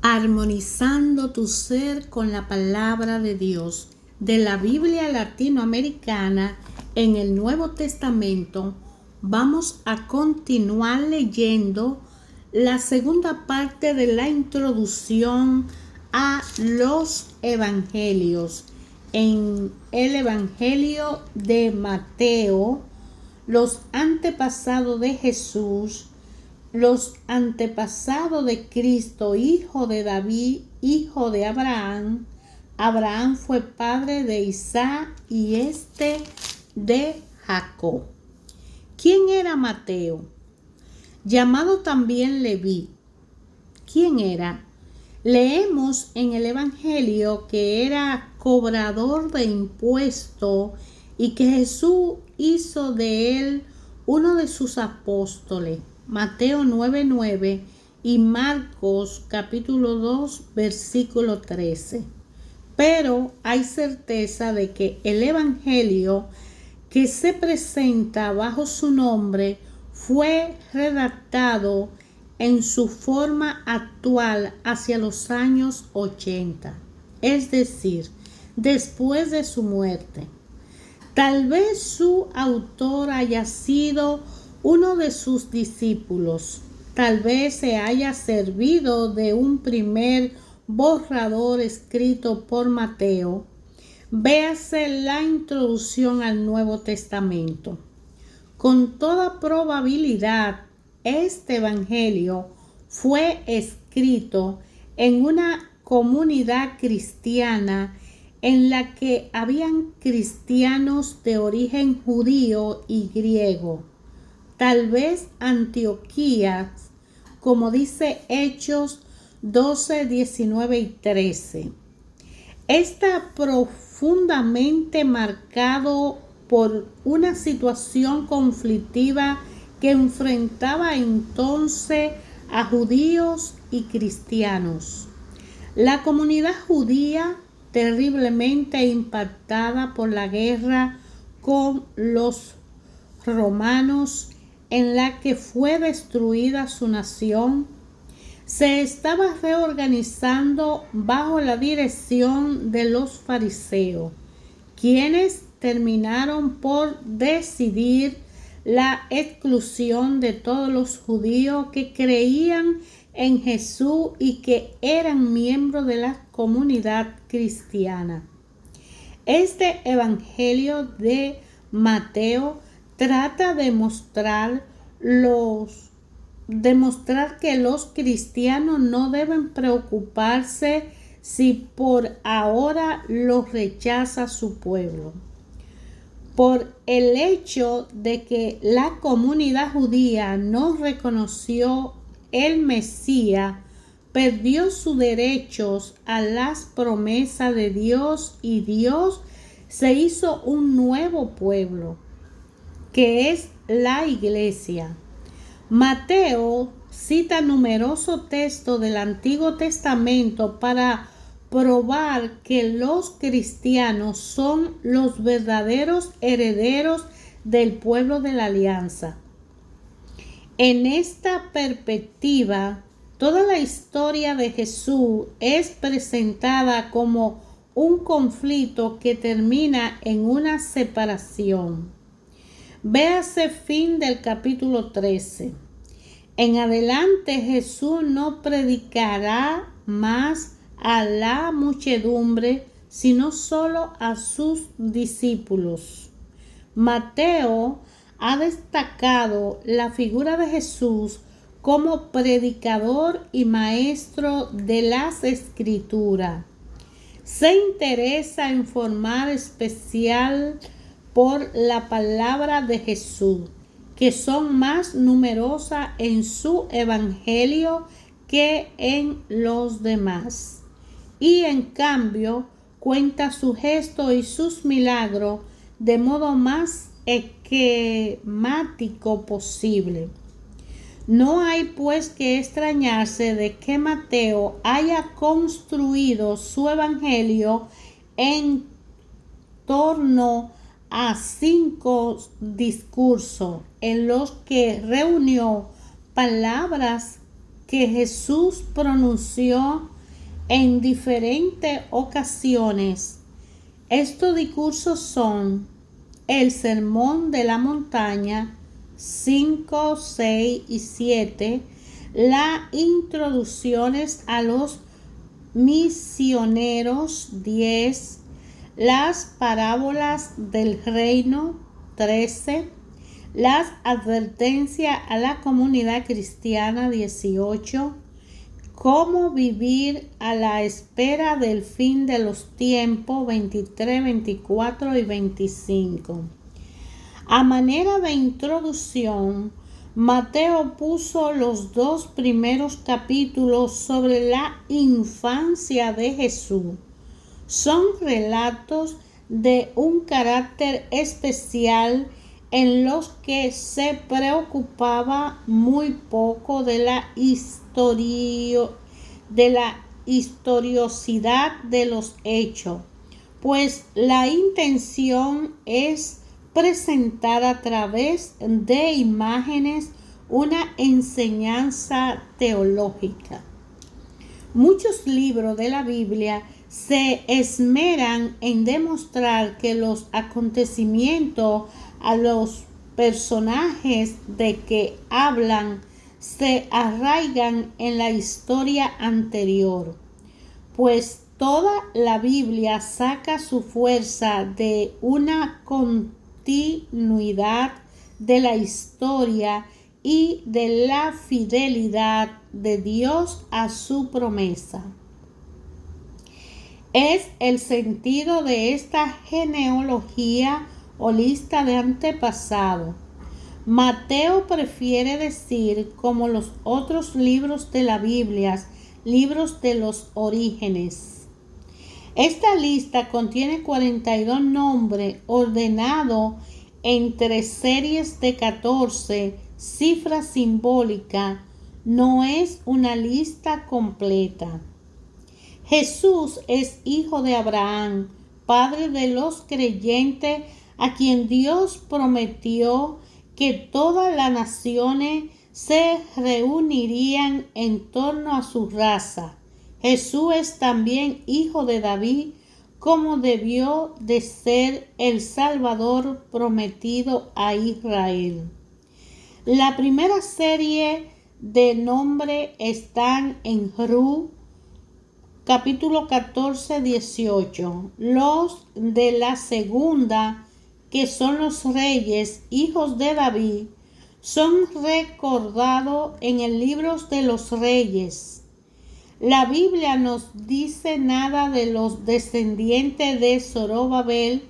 Armonizando tu ser con la palabra de Dios, de la Biblia latinoamericana en el Nuevo Testamento. Vamos a continuar leyendo la segunda parte de la introducción a los evangelios. En el Evangelio de Mateo, los antepasados de Jesús, los antepasados de Cristo, hijo de David, hijo de Abraham. Abraham fue padre de Isaac y de Jacob. ¿Quién era Mateo? Llamado también Leví. ¿Quién era? Leemos en el Evangelio que era cobrador de impuestos y que Jesús hizo de él uno de sus apóstoles. Mateo 9:9 y Marcos capítulo 2 versículo 13. Pero hay certeza de que el evangelio que se presenta bajo su nombre fue redactado en su forma actual hacia los años 80, es decir, después de su muerte. Tal vez su autor haya sido uno de sus discípulos. Tal vez se haya servido de un primer borrador escrito por Mateo. Véase la introducción al Nuevo Testamento. Con toda probabilidad, este evangelio fue escrito en una comunidad cristiana en la que habían cristianos de origen judío y griego. Tal vez Antioquía, como dice Hechos 12, 19 y 13. Está profundamente marcado por una situación conflictiva que enfrentaba entonces a judíos y cristianos. La comunidad judía, terriblemente impactada por la guerra con los romanos, en la que fue destruida su nación, se estaba reorganizando bajo la dirección de los fariseos, quienes terminaron por decidir la exclusión de todos los judíos que creían en Jesús y que eran miembros de la comunidad cristiana. Este evangelio de Mateo trata de demostrar que los cristianos no deben preocuparse si por ahora los rechaza su pueblo. Por el hecho de que la comunidad judía no reconoció el Mesías, perdió sus derechos a las promesas de Dios y Dios se hizo un nuevo pueblo, que es la iglesia. Mateo cita numerosos textos del Antiguo Testamento para probar que los cristianos son los verdaderos herederos del pueblo de la alianza. En esta perspectiva, toda la historia de Jesús es presentada como un conflicto que termina en una separación. Véase fin del capítulo 13. En adelante Jesús no predicará más a la muchedumbre, sino solo a sus discípulos. Mateo ha destacado la figura de Jesús como predicador y maestro de las Escrituras. Se interesa en formar especial por la palabra de Jesús, que son más numerosas en su evangelio que en los demás. Y en cambio cuenta su gesto y sus milagros de modo más esquemático posible. No hay pues que extrañarse de que Mateo haya construido su evangelio en torno a 5 discursos en los que reunió palabras que Jesús pronunció en diferentes ocasiones. Estos discursos son el Sermón de la Montaña 5, 6 y 7, las introducciones a los misioneros 10, las parábolas del reino 13, las advertencias a la comunidad cristiana 18, cómo vivir a la espera del fin de los tiempos 23, 24 y 25. A manera de introducción, Mateo puso los 2 primeros capítulos sobre la infancia de Jesús. Son relatos de un carácter especial en los que se preocupaba muy poco de la historiosidad de los hechos, pues la intención es presentar a través de imágenes una enseñanza teológica. Muchos libros de la Biblia se esmeran en demostrar que los acontecimientos a los personajes de que hablan se arraigan en la historia anterior, pues toda la Biblia saca su fuerza de una continuidad de la historia y de la fidelidad de Dios a su promesa. Es el sentido de esta genealogía o lista de antepasados. Mateo prefiere decir, como los otros libros de la Biblia, libros de los orígenes. Esta lista contiene 42 nombres ordenados entre series de 14, cifra simbólica. No es una lista completa. Jesús es hijo de Abraham, padre de los creyentes, a quien Dios prometió que todas las naciones se reunirían en torno a su raza. Jesús es también hijo de David, como debió de ser el Salvador prometido a Israel. La primera serie de nombres están en Ruth, capítulo 14, 18. Los de la segunda, que son los reyes, hijos de David, son recordados en el libro de los reyes. La Biblia nos dice nada de los descendientes de Zorobabel,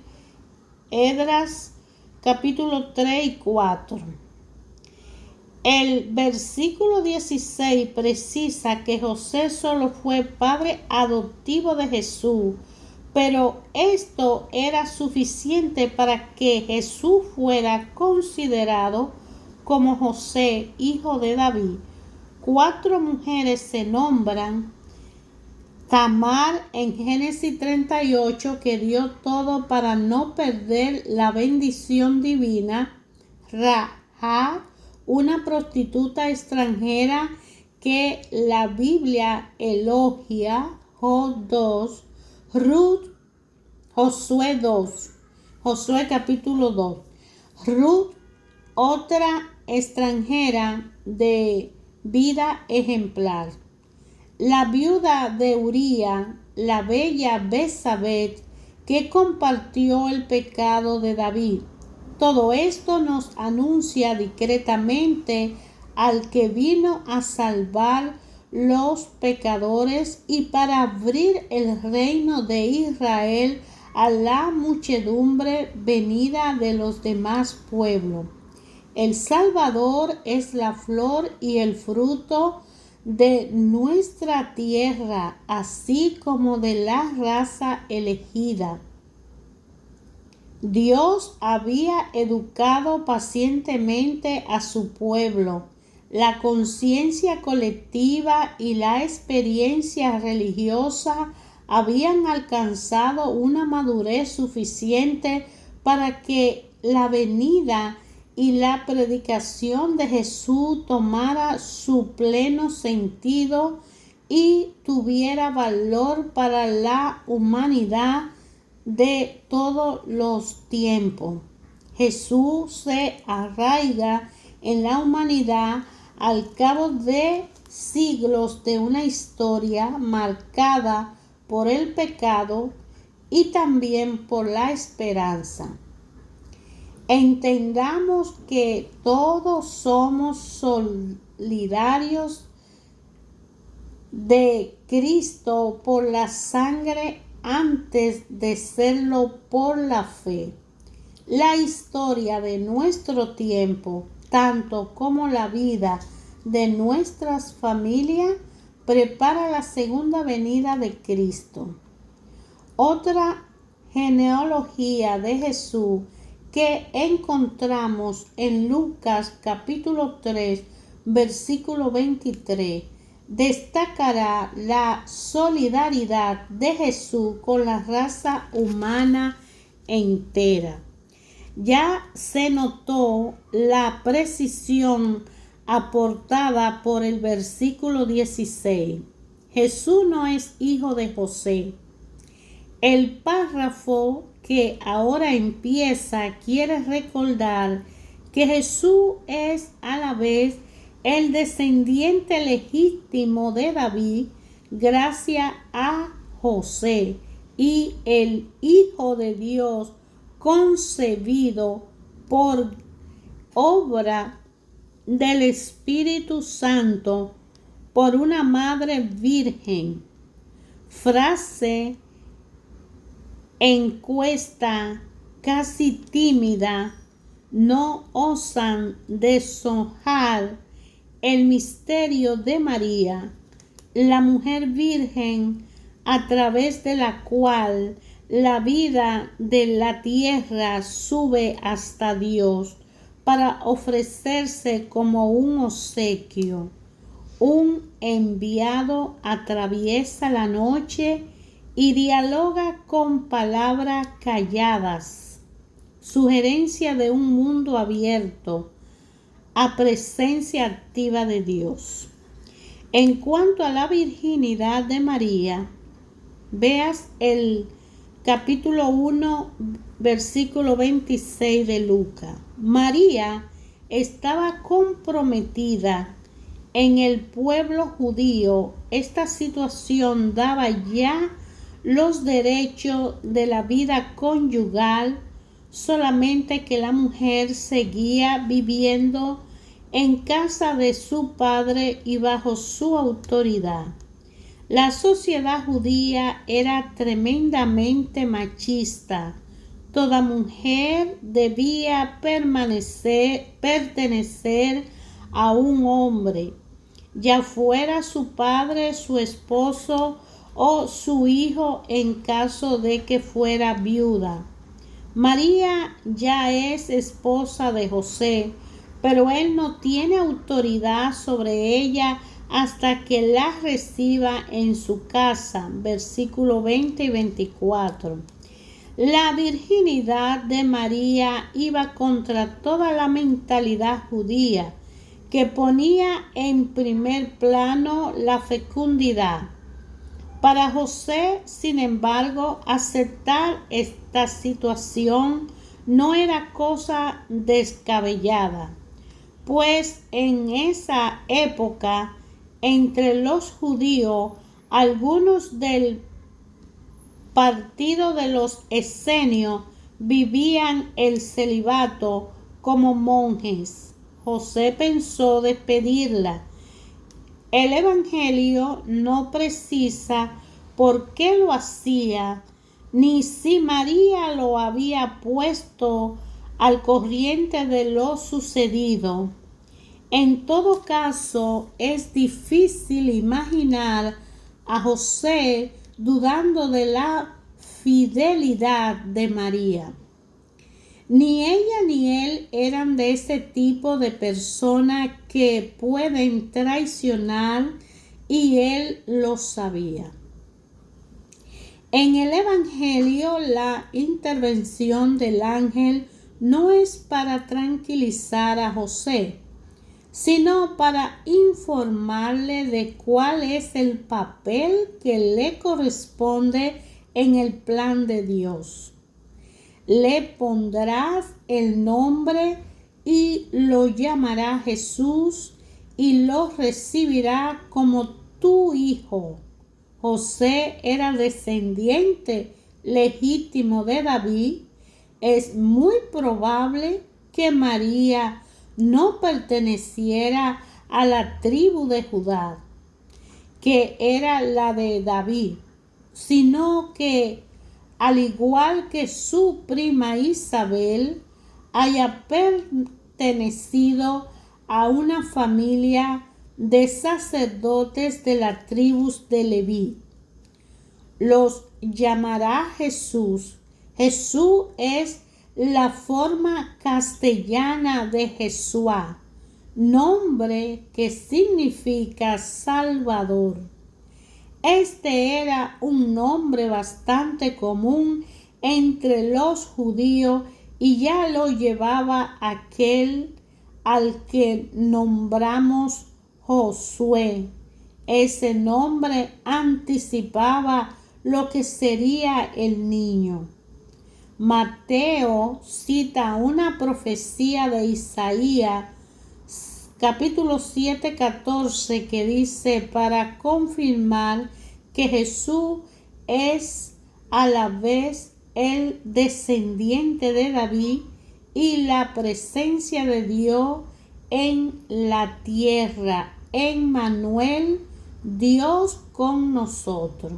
Esdras, capítulo 3 y 4. El versículo 16 precisa que José solo fue padre adoptivo de Jesús, pero esto era suficiente para que Jesús fuera considerado como José, hijo de David. 4 mujeres se nombran: Tamar en Génesis 38, que dio todo para no perder la bendición divina; Rahab, una prostituta extranjera que la Biblia elogia; Job 2, Ruth, Josué 2, Josué capítulo 2. Ruth, otra extranjera de vida ejemplar. La viuda de Urías, la bella Betsabé, que compartió el pecado de David. Todo esto nos anuncia discretamente al que vino a salvar los pecadores y para abrir el reino de Israel a la muchedumbre venida de los demás pueblos. El Salvador es la flor y el fruto de nuestra tierra, así como de la raza elegida. Dios había educado pacientemente a su pueblo. La conciencia colectiva y la experiencia religiosa habían alcanzado una madurez suficiente para que la venida y la predicación de Jesús tomara su pleno sentido y tuviera valor para la humanidad de todos los tiempos. Jesús se arraiga en la humanidad al cabo de siglos de una historia marcada por el pecado y también por la esperanza. Entendamos que todos somos solidarios de Cristo por la sangre antes de serlo por la fe. La historia de nuestro tiempo, tanto como la vida de nuestras familias, prepara la segunda venida de Cristo. Otra genealogía de Jesús que encontramos en Lucas capítulo 3, versículo 23, destacará la solidaridad de Jesús con la raza humana entera. Ya se notó la precisión aportada por el versículo 16. Jesús no es hijo de José. El párrafo que ahora empieza quiere recordar que Jesús es a la vez el descendiente legítimo de David gracias a José y el Hijo de Dios concebido por obra del Espíritu Santo por una madre virgen. Frase encuesta casi tímida, no osan deshonrar el misterio de María, la mujer virgen a través de la cual la vida de la tierra sube hasta Dios para ofrecerse como un obsequio. Un enviado atraviesa la noche y dialoga con palabras calladas, sugerencia de un mundo abierto a presencia activa de Dios. En cuanto a la virginidad de María, veas el capítulo 1, versículo 26 de Lucas. María estaba comprometida en el pueblo judío. Esta situación daba ya los derechos de la vida conyugal, solamente que la mujer seguía viviendo en casa de su padre y bajo su autoridad. La sociedad judía era tremendamente machista. Toda mujer debía pertenecer a un hombre, ya fuera su padre, su esposo o su hijo en caso de que fuera viuda. María ya es esposa de José, pero él no tiene autoridad sobre ella hasta que la reciba en su casa. Versículo 20 y 24. La virginidad de María iba contra toda la mentalidad judía que ponía en primer plano la fecundidad. Para José, sin embargo, aceptar esta situación no era cosa descabellada, pues en esa época, entre los judíos, algunos del partido de los esenios vivían el celibato como monjes. José pensó despedirla. El Evangelio no precisa por qué lo hacía, ni si María lo había puesto al corriente de lo sucedido. En todo caso, es difícil imaginar a José dudando de la fidelidad de María. Ni ella ni él eran de ese tipo de personas que pueden traicionar, y él lo sabía. En el Evangelio, la intervención del ángel no es para tranquilizar a José, sino para informarle de cuál es el papel que le corresponde en el plan de Dios. Le pondrás el nombre y lo llamará Jesús y lo recibirá como tu hijo. José era descendiente legítimo de David. Es muy probable que María no perteneciera a la tribu de Judá, que era la de David, sino que, al igual que su prima Isabel, haya pertenecido a una familia de sacerdotes de la tribu de Leví. Los llamará Jesús. Jesús es la forma castellana de Jesúa, nombre que significa Salvador. Este era un nombre bastante común entre los judíos y ya lo llevaba aquel al que nombramos Josué. Ese nombre anticipaba lo que sería el niño. Mateo cita una profecía de Isaías, capítulo 7:14, que dice, para confirmar que Jesús es a la vez el descendiente de David y la presencia de Dios en la tierra. Emmanuel, Dios con nosotros.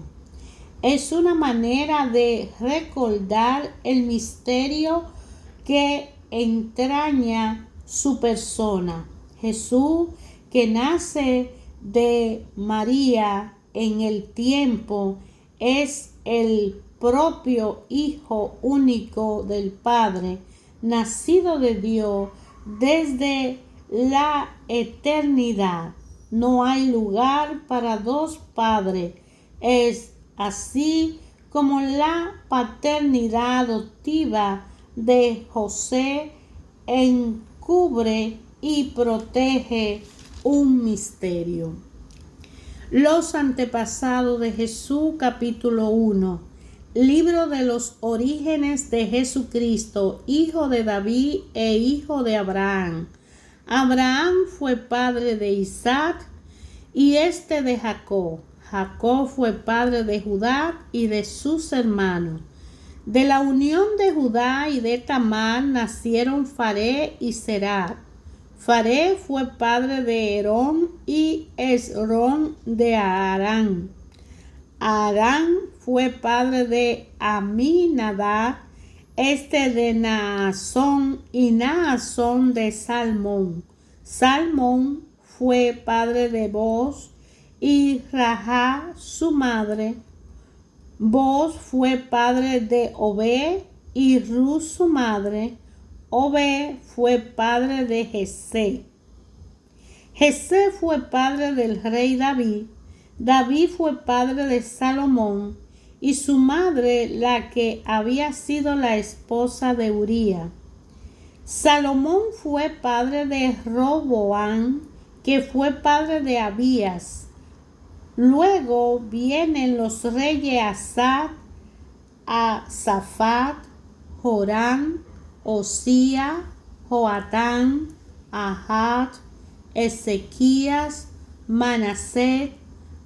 Es una manera de recordar el misterio que entraña su persona. Jesús, que nace de María en el tiempo, es el propio Hijo único del Padre, nacido de Dios desde la eternidad. No hay lugar para dos padres. Es así como la paternidad adoptiva de José encubre y protege un misterio. Los antepasados de Jesús, capítulo 1. Libro de los orígenes de Jesucristo, hijo de David e hijo de Abraham. Abraham fue padre de Isaac y este de Jacob. Jacob fue padre de Judá y de sus hermanos. De la unión de Judá y de Tamar nacieron Faré y Serah. Faré fue padre de Herón y Esrón de Arán. Arán fue padre de Aminadab, este de Naasón y Naasón de Salmón. Salmón fue padre de Boz y Rahab su madre. Boz fue padre de Obed y Ruth su madre. Obed fue padre de Jesé. Jesé fue padre del rey David. David fue padre de Salomón y su madre, la que había sido la esposa de Uría. Salomón fue padre de Roboam, que fue padre de Abías. Luego vienen los reyes Asa, Asafat, Joram, Osías, Joatán, Ahaz, Ezequías, Manasés,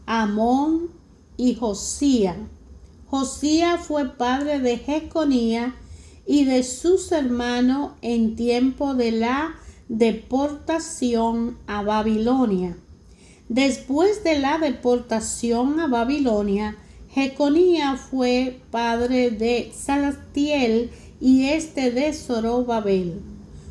Amón y Josías. Josías fue padre de Jeconías y de sus hermanos en tiempo de la deportación a Babilonia. Después de la deportación a Babilonia, Jeconías fue padre de Salatiel y este de Zorobabel.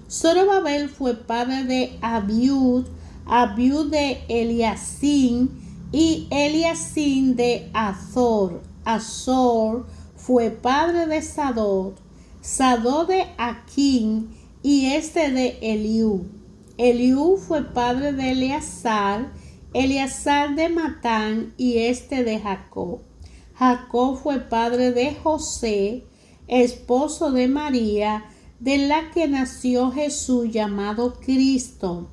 Zorobabel fue padre de Abiud, Abiud de Eliacim y Eliacim de Azor. Azor fue padre de Sadot, Sadot de Aquín y este de Eliú. Eliú fue padre de Eleazar, Eleazar de Matán y este de Jacob. Jacob fue padre de José, esposo de María, de la que nació Jesús llamado Cristo.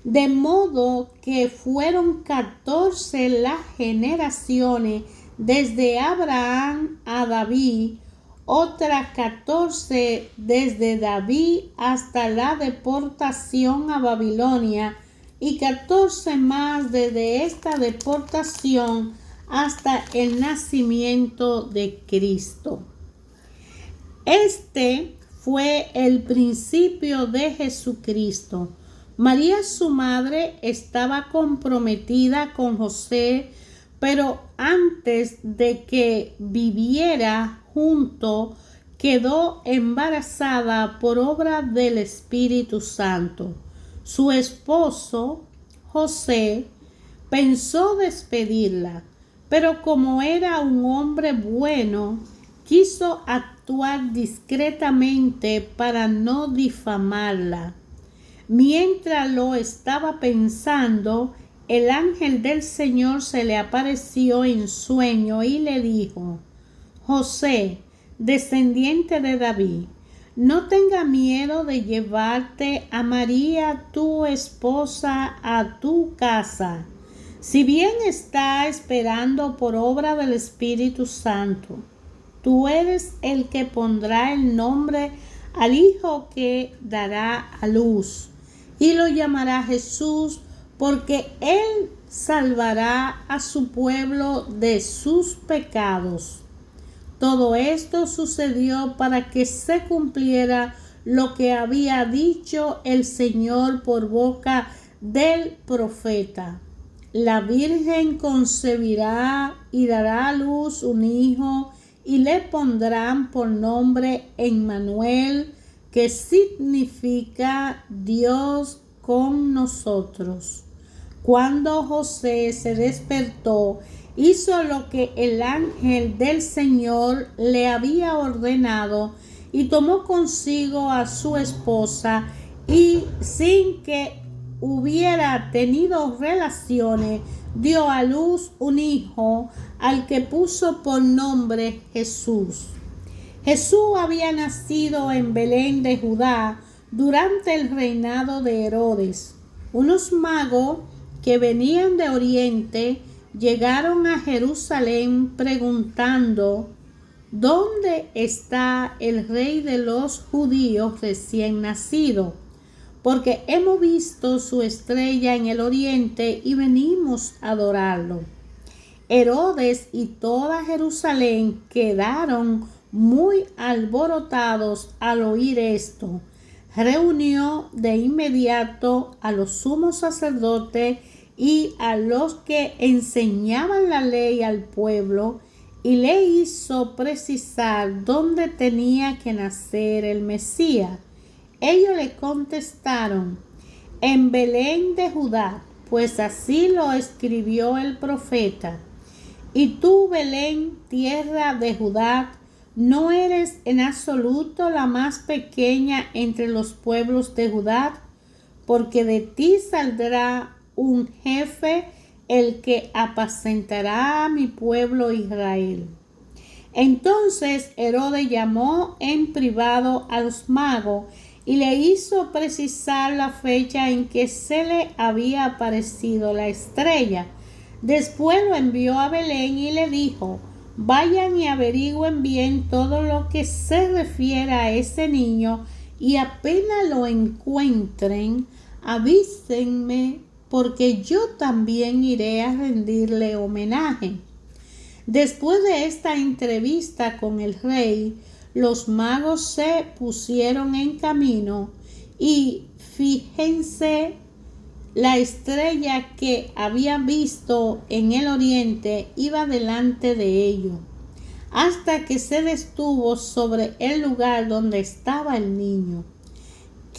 De modo que fueron 14 las generaciones desde Abraham a David, otras 14 desde David hasta la deportación a Babilonia y 14 más desde esta deportación hasta el nacimiento de Cristo. Este fue el principio de Jesucristo. María, su madre, estaba comprometida con José, pero antes de que viviera junto, quedó embarazada por obra del Espíritu Santo. Su esposo, José, pensó despedirla, pero como era un hombre bueno, quiso actuar discretamente para no difamarla. Mientras lo estaba pensando, el ángel del Señor se le apareció en sueño y le dijo: José, descendiente de David, no tenga miedo de llevarte a María, tu esposa, a tu casa, si bien está esperando por obra del Espíritu Santo. Tú eres el que pondrá el nombre al hijo que dará a luz, y lo llamará Jesús, porque él salvará a su pueblo de sus pecados. Todo esto sucedió para que se cumpliera lo que había dicho el Señor por boca del profeta: la Virgen concebirá y dará a luz un hijo, y le pondrán por nombre Emmanuel, que significa Dios con nosotros. Cuando José se despertó, hizo lo que el ángel del Señor le había ordenado y tomó consigo a su esposa, y sin que hubiera tenido relaciones, dio a luz un hijo, al que puso por nombre Jesús. Jesús había nacido en Belén de Judá durante el reinado de Herodes. Unos magos que venían de Oriente llegaron a Jerusalén preguntando: ¿dónde está el rey de los judíos recién nacido? Porque hemos visto su estrella en el oriente y venimos a adorarlo. Herodes y toda Jerusalén quedaron muy alborotados al oír esto. Reunió de inmediato a los sumos sacerdotes y a los que enseñaban la ley al pueblo, y le hizo precisar dónde tenía que nacer el Mesías. Ellos le contestaron: en Belén de Judá, pues así lo escribió el profeta. Y tú, Belén, tierra de Judá, no eres en absoluto la más pequeña entre los pueblos de Judá, porque de ti saldrá un jefe, el que apacentará a mi pueblo Israel. Entonces Herodes llamó en privado a los magos y le hizo precisar la fecha en que se le había aparecido la estrella. Después lo envió a Belén y le dijo: vayan y averigüen bien todo lo que se refiere a ese niño, y apenas lo encuentren, avísenme, porque yo también iré a rendirle homenaje. Después de esta entrevista con el rey, los magos se pusieron en camino, y fíjense, la estrella que habían visto en el oriente iba delante de ellos, hasta que se detuvo sobre el lugar donde estaba el niño.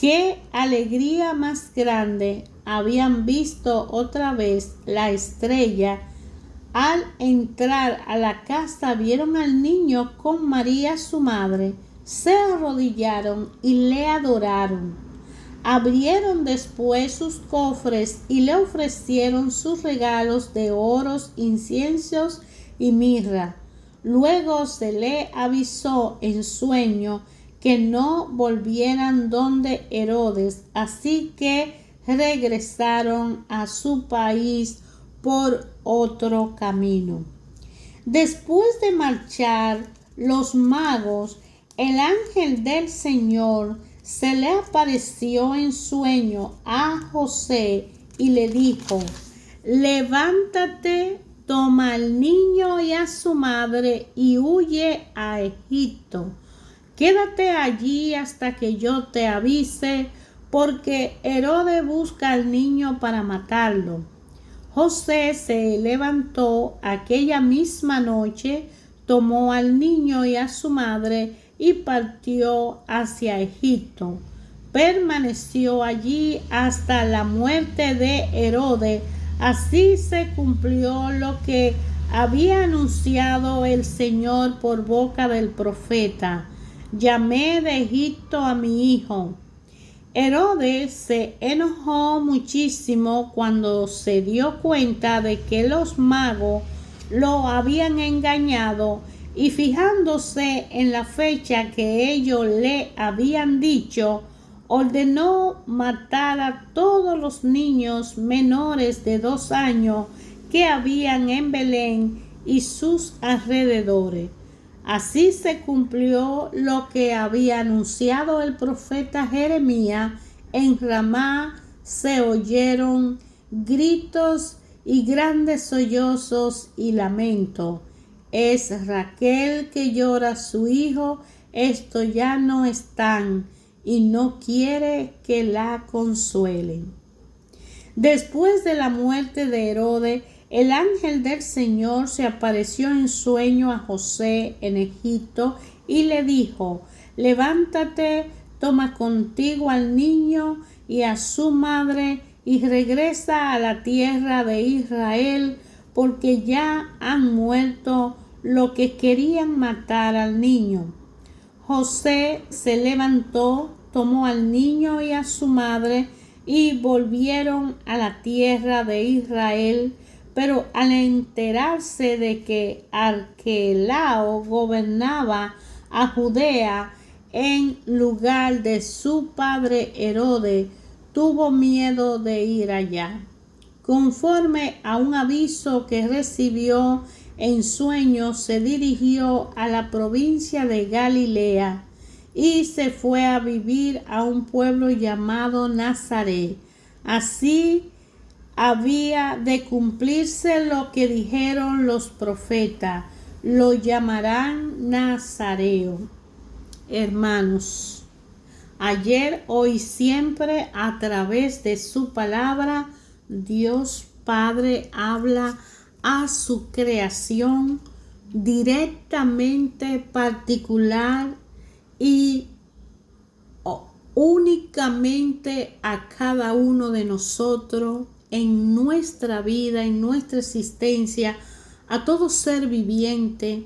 ¡Qué alegría más grande! Habían visto otra vez la estrella. Al entrar a la casa, vieron al niño con María su madre, se arrodillaron y le adoraron. Abrieron después sus cofres y le ofrecieron sus regalos de oros, inciensos y mirra. Luego se le avisó en sueño que no volvieran donde Herodes, así que regresaron a su país por otro camino. Después de marchar los magos, el ángel del Señor se le apareció en sueño a José y le dijo: levántate, toma al niño y a su madre y huye a Egipto. Quédate allí hasta que yo te avise, porque Herodes busca al niño para matarlo. José se levantó aquella misma noche, tomó al niño y a su madre y partió hacia Egipto. Permaneció allí hasta la muerte de Herodes. Así se cumplió lo que había anunciado el Señor por boca del profeta: llamé de Egipto a mi hijo. Herodes se enojó muchísimo cuando se dio cuenta de que los magos lo habían engañado, y fijándose en la fecha que ellos le habían dicho, ordenó matar a todos los niños menores de 2 años que habían en Belén y sus alrededores. Así se cumplió lo que había anunciado el profeta Jeremías. En Ramá se oyeron gritos y grandes sollozos y lamento. Es Raquel que llora a su hijo, estos ya no están, y no quiere que la consuelen. Después de la muerte de Herodes, el ángel del Señor se apareció en sueño a José en Egipto y le dijo: levántate, toma contigo al niño y a su madre y regresa a la tierra de Israel, porque ya han muerto los que querían matar al niño. José se levantó, tomó al niño y a su madre y volvieron a la tierra de Israel. Pero al enterarse de que Arquelao gobernaba a Judea en lugar de su padre Herodes, tuvo miedo de ir allá. Conforme a un aviso que recibió en sueños, se dirigió a la provincia de Galilea y se fue a vivir a un pueblo llamado Nazaret. Así había de cumplirse lo que dijeron los profetas: lo llamarán Nazareo. Hermanos, ayer, hoy, siempre, a través de su palabra, Dios Padre habla a su creación directamente, particular y únicamente a cada uno de nosotros, en nuestra vida, en nuestra existencia, a todo ser viviente.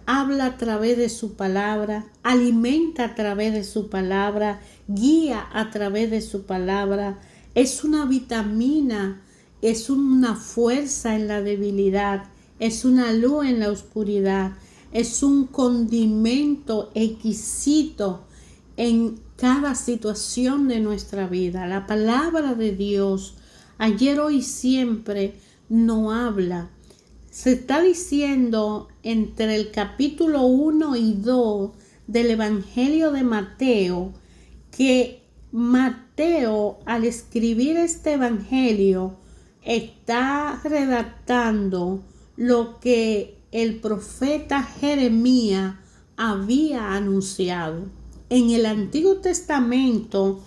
Habla a través de su palabra, alimenta a través de su palabra, guía a través de su palabra. Es una vitamina, es una fuerza en la debilidad, es una luz en la oscuridad, es un condimento exquisito en cada situación de nuestra vida. La palabra de Dios, ayer, hoy, siempre, nos habla. Se está diciendo entre el capítulo 1 y 2 del Evangelio de Mateo que Mateo, al escribir este Evangelio, está redactando lo que el profeta Jeremías había anunciado. En el Antiguo Testamento,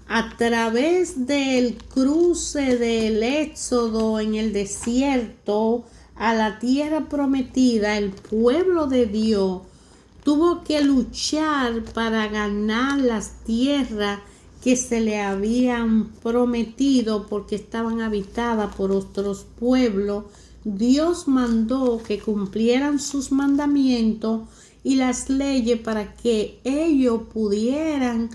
a través del cruce del Éxodo en el desierto a la tierra prometida, el pueblo de Dios tuvo que luchar para ganar las tierras que se le habían prometido, porque estaban habitadas por otros pueblos. Dios mandó que cumplieran sus mandamientos y las leyes para que ellos pudieran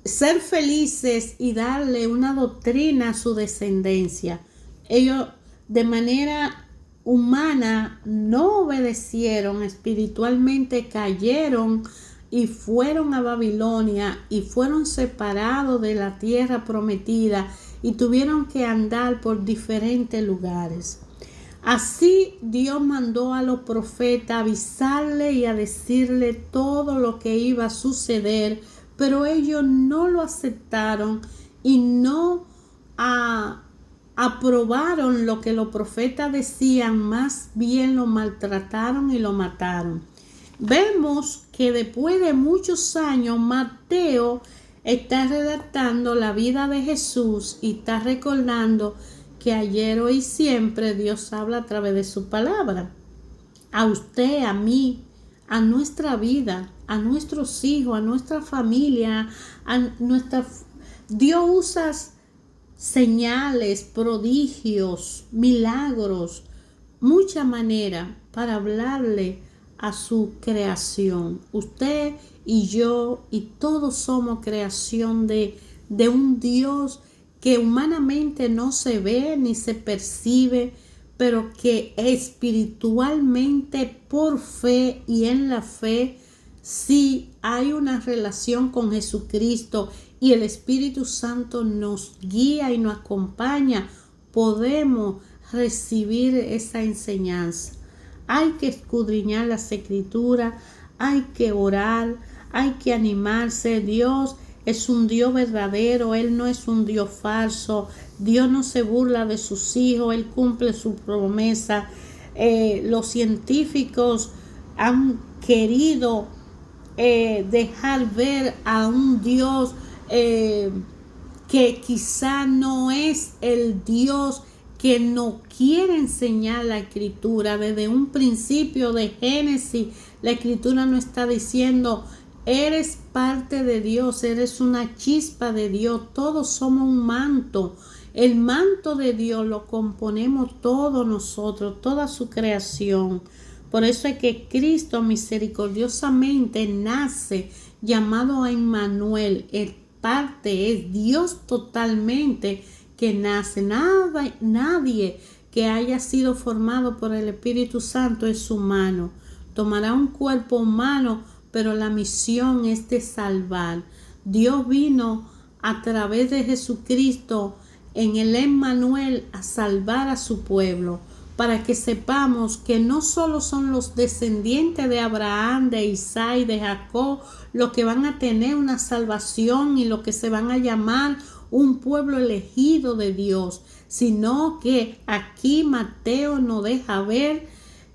ser felices y darle una doctrina a su descendencia. Ellos de manera humana no obedecieron, espiritualmente cayeron y fueron a Babilonia y fueron separados de la tierra prometida y tuvieron que andar por diferentes lugares. Así Dios mandó a los profetas a avisarle y a decirle todo lo que iba a suceder, pero ellos no lo aceptaron y no aprobaron lo que los profetas decían, más bien lo maltrataron y lo mataron. Vemos que después de muchos años Mateo está redactando la vida de Jesús y está recordando que ayer, hoy y siempre Dios habla a través de su palabra. A usted, a mí, a nuestra vida, a nuestros hijos, a nuestra familia, Dios usa señales, prodigios, milagros, mucha manera para hablarle a su creación. Usted y yo y todos somos creación de un Dios que humanamente no se ve ni se percibe, pero que espiritualmente, por fe y en la fe, sí hay una relación con Jesucristo y el Espíritu Santo nos guía y nos acompaña, podemos recibir esa enseñanza. Hay que escudriñar las Escrituras, hay que orar, hay que animarse. Dios es un Dios verdadero, Él no es un Dios falso. Dios no se burla de sus hijos, Él cumple su promesa. Los científicos han querido dejar ver a un Dios que quizá no es el Dios que no quiere enseñar la Escritura. Desde un principio de Génesis, la Escritura nos está diciendo: eres parte de Dios, eres una chispa de Dios, todos somos un manto. El manto de Dios lo componemos todos nosotros, toda su creación. Por eso es que Cristo misericordiosamente nace, llamado a Emmanuel. Es Dios totalmente que nace. Nadie que haya sido formado por el Espíritu Santo es humano. Tomará un cuerpo humano, pero la misión es de salvar. Dios vino a través de Jesucristo en el Emmanuel a salvar a su pueblo, para que sepamos que no solo son los descendientes de Abraham, de Isaac y de Jacob los que van a tener una salvación y los que se van a llamar un pueblo elegido de Dios, sino que aquí Mateo nos deja ver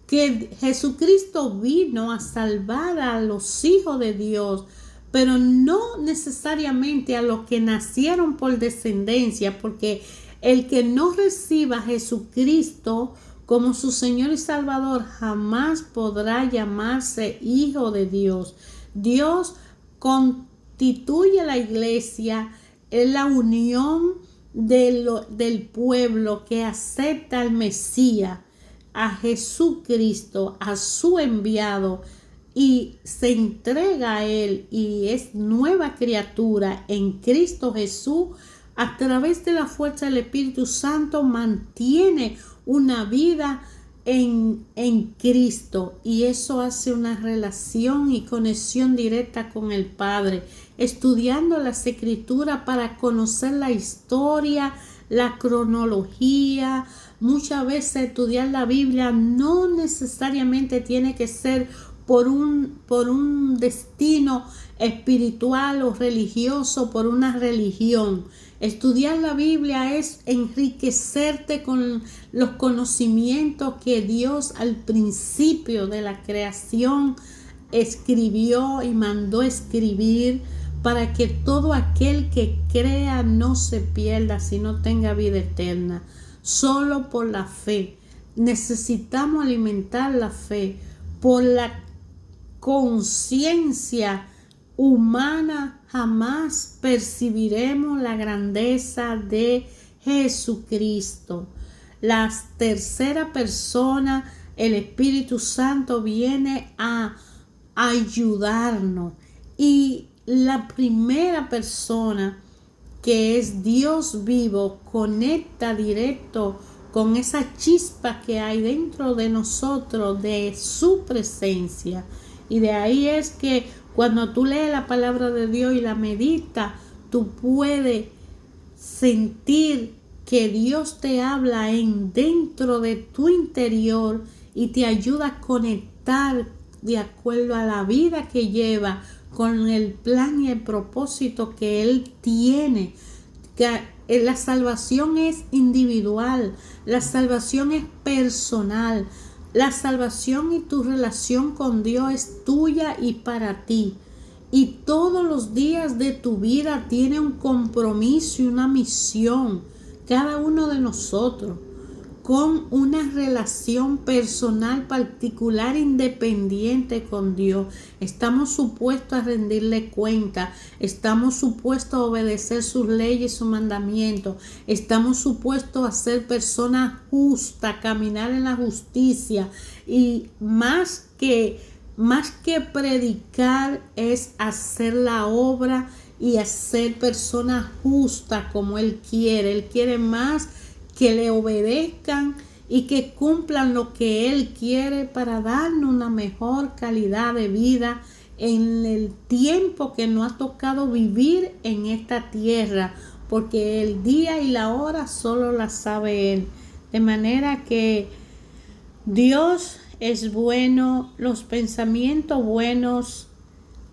que Jesucristo vino a salvar a los hijos de Dios, pero no necesariamente a los que nacieron por descendencia, porque el que no reciba a Jesucristo como su Señor y Salvador jamás podrá llamarse hijo de Dios. Dios constituye la iglesia en la unión del pueblo que acepta al Mesías, a Jesucristo, a su enviado, y se entrega a Él y es nueva criatura en Cristo Jesús. A través de la fuerza del Espíritu Santo mantiene una vida en Cristo, y eso hace una relación y conexión directa con el Padre, estudiando las Escrituras para conocer la historia, la cronología. Muchas veces estudiar la Biblia no necesariamente tiene que ser por un destino espiritual o religioso, por una religión. Estudiar la Biblia es enriquecerte con los conocimientos que Dios al principio de la creación escribió y mandó escribir, para que todo aquel que crea no se pierda, sino tenga vida eterna. Solo por la fe. Necesitamos alimentar la fe. Por la conciencia humana jamás percibiremos la grandeza de Jesucristo. La tercera persona, el Espíritu Santo, viene a ayudarnos, y la primera persona, que es Dios vivo, conecta directo con esa chispa que hay dentro de nosotros de su presencia. Y de ahí es que Cuando tú lees la palabra de Dios y la meditas, tú puedes sentir que Dios te habla dentro de tu interior y te ayuda a conectar de acuerdo a la vida que lleva con el plan y el propósito que Él tiene. Que la salvación es individual, la salvación es personal, la salvación y tu relación con Dios es tuya y para ti. Y todos los días de tu vida tiene un compromiso y una misión, cada uno de nosotros, con una relación personal, particular, independiente con Dios. Estamos supuestos a rendirle cuenta, estamos supuestos a obedecer sus leyes y sus mandamientos, estamos supuestos a ser personas justas, caminar en la justicia, y más que predicar es hacer la obra y hacer personas justas como Él quiere. Él quiere más que le obedezcan y que cumplan lo que Él quiere para darnos una mejor calidad de vida en el tiempo que nos ha tocado vivir en esta tierra, porque el día y la hora solo la sabe Él. De manera que Dios es bueno, los pensamientos buenos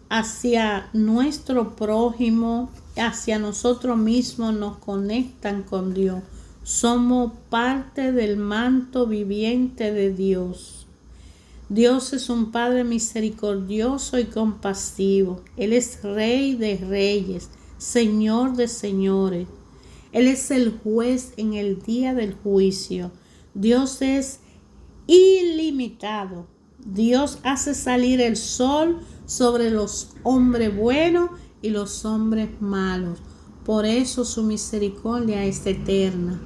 hacia nuestro prójimo, hacia nosotros mismos, nos conectan con Dios. Somos parte del manto viviente de Dios. Dios es un Padre misericordioso y compasivo. Él es Rey de reyes, Señor de señores. Él es el juez en el día del juicio. Dios es ilimitado. Dios hace salir el sol sobre los hombres buenos y los hombres malos. Por eso su misericordia es eterna.